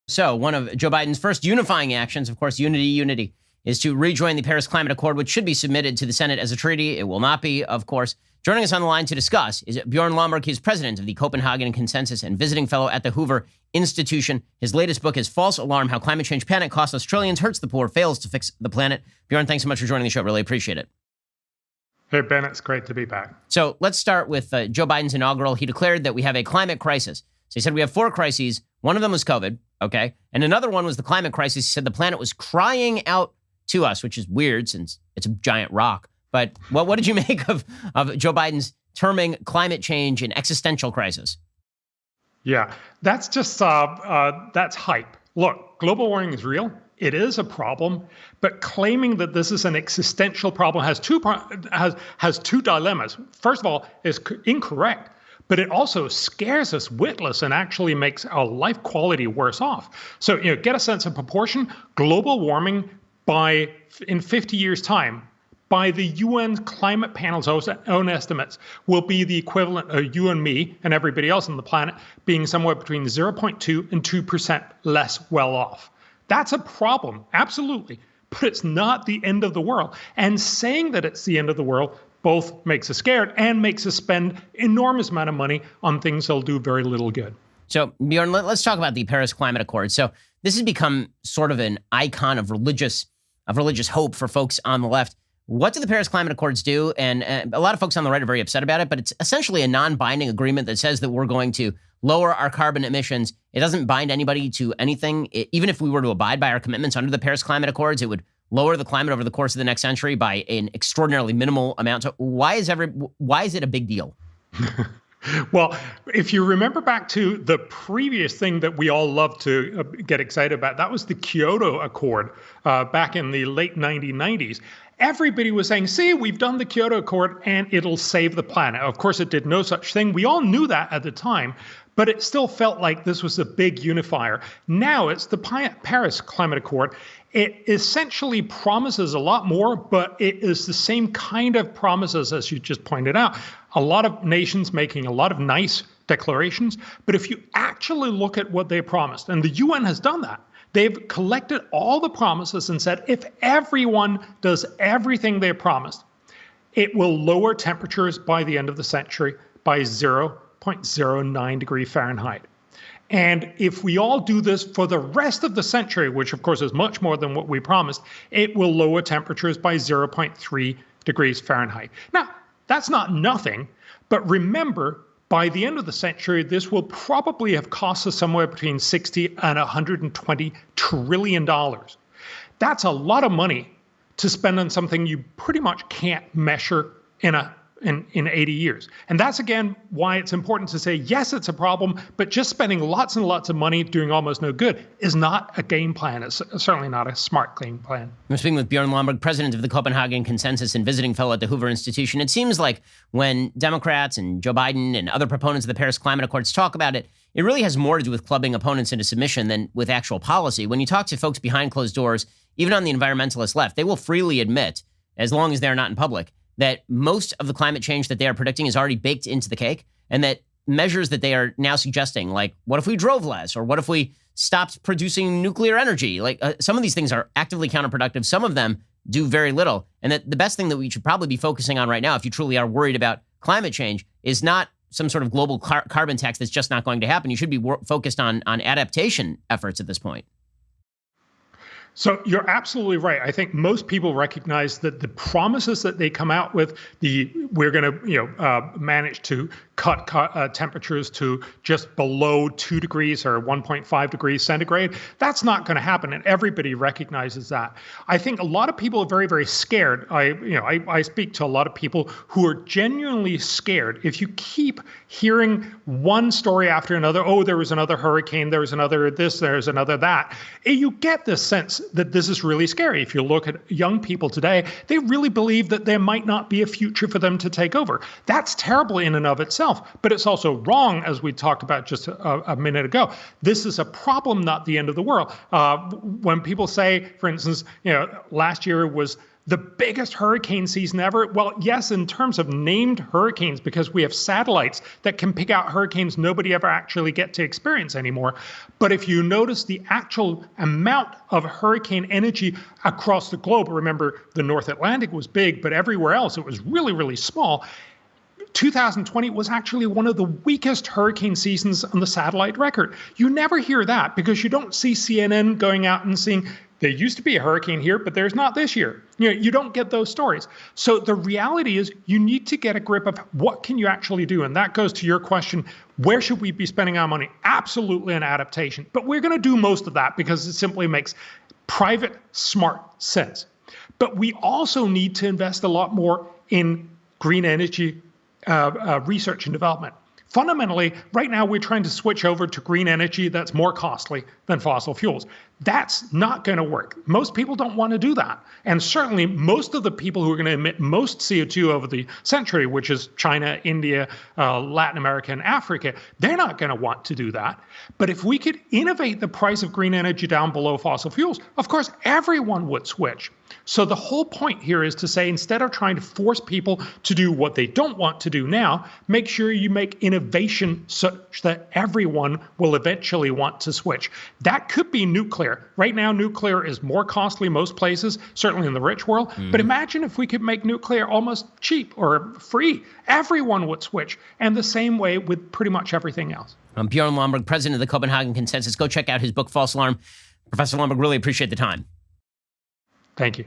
So one of Joe Biden's first unifying actions, of course, unity, is to rejoin the Paris Climate Accord, which should be submitted to the Senate as a treaty. It will not be, of course. Joining us on the line to discuss is Bjorn Lomborg. He's president of the Copenhagen Consensus and visiting fellow at the Hoover Institution. His latest book is False Alarm: How Climate Change Panic Costs Us Trillions, Hurts the Poor, Fails to Fix the Planet. Bjorn, thanks so much for joining the show. Really appreciate it. Hey, Ben, it's great to be back. So let's start with Joe Biden's inaugural. He declared that we have a climate crisis. So he said we have 4 crises. One of them was COVID, okay? And another one was the climate crisis. He said the planet was crying out to us, which is weird since it's a giant rock. But what did you make of Joe Biden's terming climate change an existential crisis? Yeah, that's just, that's hype. Look, global warming is real. It is a problem, but claiming that this is an existential problem has two dilemmas. First of all, is incorrect, but it also scares us witless and actually makes our life quality worse off. So, get a sense of proportion. Global warming in 50 years' time, by the UN climate panel's own estimates, will be the equivalent of you and me and everybody else on the planet being somewhere between 0.2 and 2% less well off. That's a problem, absolutely, but it's not the end of the world. And saying that it's the end of the world both makes us scared and makes us spend enormous amount of money on things that'll do very little good. So, Bjorn, let's talk about the Paris Climate Accord. So this has become sort of an icon of religious hope for folks on the left. What do the Paris Climate Accords do? And a lot of folks on the right are very upset about it, but it's essentially a non-binding agreement that says that we're going to lower our carbon emissions. It doesn't bind anybody to anything. Even if we were to abide by our commitments under the Paris Climate Accords, it would lower the climate over the course of the next century by an extraordinarily minimal amount. So why is it a big deal? Well, if you remember back to the previous thing that we all love to get excited about, that was the Kyoto Accord back in the late 1990s. Everybody was saying, see, we've done the Kyoto Accord and it'll save the planet. Of course, it did no such thing. We all knew that at the time, but it still felt like this was a big unifier. Now it's the Paris Climate Accord. It essentially promises a lot more, but it is the same kind of promises as you just pointed out. A lot of nations making a lot of nice declarations, but if you actually look at what they promised, and the UN has done that, they've collected all the promises and said, if everyone does everything they promised, it will lower temperatures by the end of the century by 0.09 degrees Fahrenheit. And if we all do this for the rest of the century, which of course is much more than what we promised, it will lower temperatures by 0.3 degrees Fahrenheit. Now, that's not nothing, but remember, by the end of the century, this will probably have cost us somewhere between $60 and $120 trillion. That's a lot of money to spend on something you pretty much can't measure in 80 years. And that's, again, why it's important to say, yes, it's a problem, but just spending lots and lots of money doing almost no good is not a game plan. It's certainly not a smart game plan. I'm speaking with Bjorn Lomborg, president of the Copenhagen Consensus and visiting fellow at the Hoover Institution. It seems like when Democrats and Joe Biden and other proponents of the Paris Climate Accords talk about it, it really has more to do with clubbing opponents into submission than with actual policy. When you talk to folks behind closed doors, even on the environmentalist left, they will freely admit, as long as they're not in public, that most of the climate change that they are predicting is already baked into the cake, and that measures that they are now suggesting, like what if we drove less, or what if we stopped producing nuclear energy? Like some of these things are actively counterproductive. Some of them do very little. And that the best thing that we should probably be focusing on right now, if you truly are worried about climate change, is not some sort of global carbon tax that's just not going to happen. You should be focused on adaptation efforts at this point. So you're absolutely right. I think most people recognize that the promises that they come out with, we're going to manage to cut temperatures to just below 2 degrees or 1.5 degrees centigrade, that's not going to happen, and everybody recognizes that. I think a lot of people are very, very scared. I speak to a lot of people who are genuinely scared. If you keep hearing one story after another, oh, there was another hurricane, there was another this, there's another that, you get this sense that this is really scary. If you look at young people today, they really believe that there might not be a future for them to take over. That's terrible in and of itself, but it's also wrong, as we talked about just a minute ago. This is a problem, not the end of the world. When people say, for instance, last year was the biggest hurricane season ever. Well, yes, in terms of named hurricanes, because we have satellites that can pick out hurricanes nobody ever actually get to experience anymore. But if you notice the actual amount of hurricane energy across the globe, remember the North Atlantic was big, but everywhere else it was really, really small. 2020 was actually one of the weakest hurricane seasons on the satellite record. You never hear that because you don't see CNN going out and saying, there used to be a hurricane here, but there's not this year. You don't get those stories. So the reality is you need to get a grip of what can you actually do? And that goes to your question, where should we be spending our money? Absolutely an adaptation. But we're going to do most of that because it simply makes private, smart sense. But we also need to invest a lot more in green energy research and development. Fundamentally, right now we're trying to switch over to green energy that's more costly than fossil fuels. That's not going to work. Most people don't want to do that. And certainly most of the people who are going to emit most CO2 over the century, which is China, India, Latin America, and Africa, they're not going to want to do that. But if we could innovate the price of green energy down below fossil fuels, of course, everyone would switch. So the whole point here is to say, instead of trying to force people to do what they don't want to do now, make sure you make innovation such that everyone will eventually want to switch. That could be nuclear. Right now, nuclear is more costly most places, certainly in the rich world. But imagine if we could make nuclear almost cheap or free. Everyone would switch. And the same way with pretty much everything else. Bjorn Lomborg, president of the Copenhagen Consensus. Go check out his book, False Alarm. Professor Lomborg, really appreciate the time. Thank you.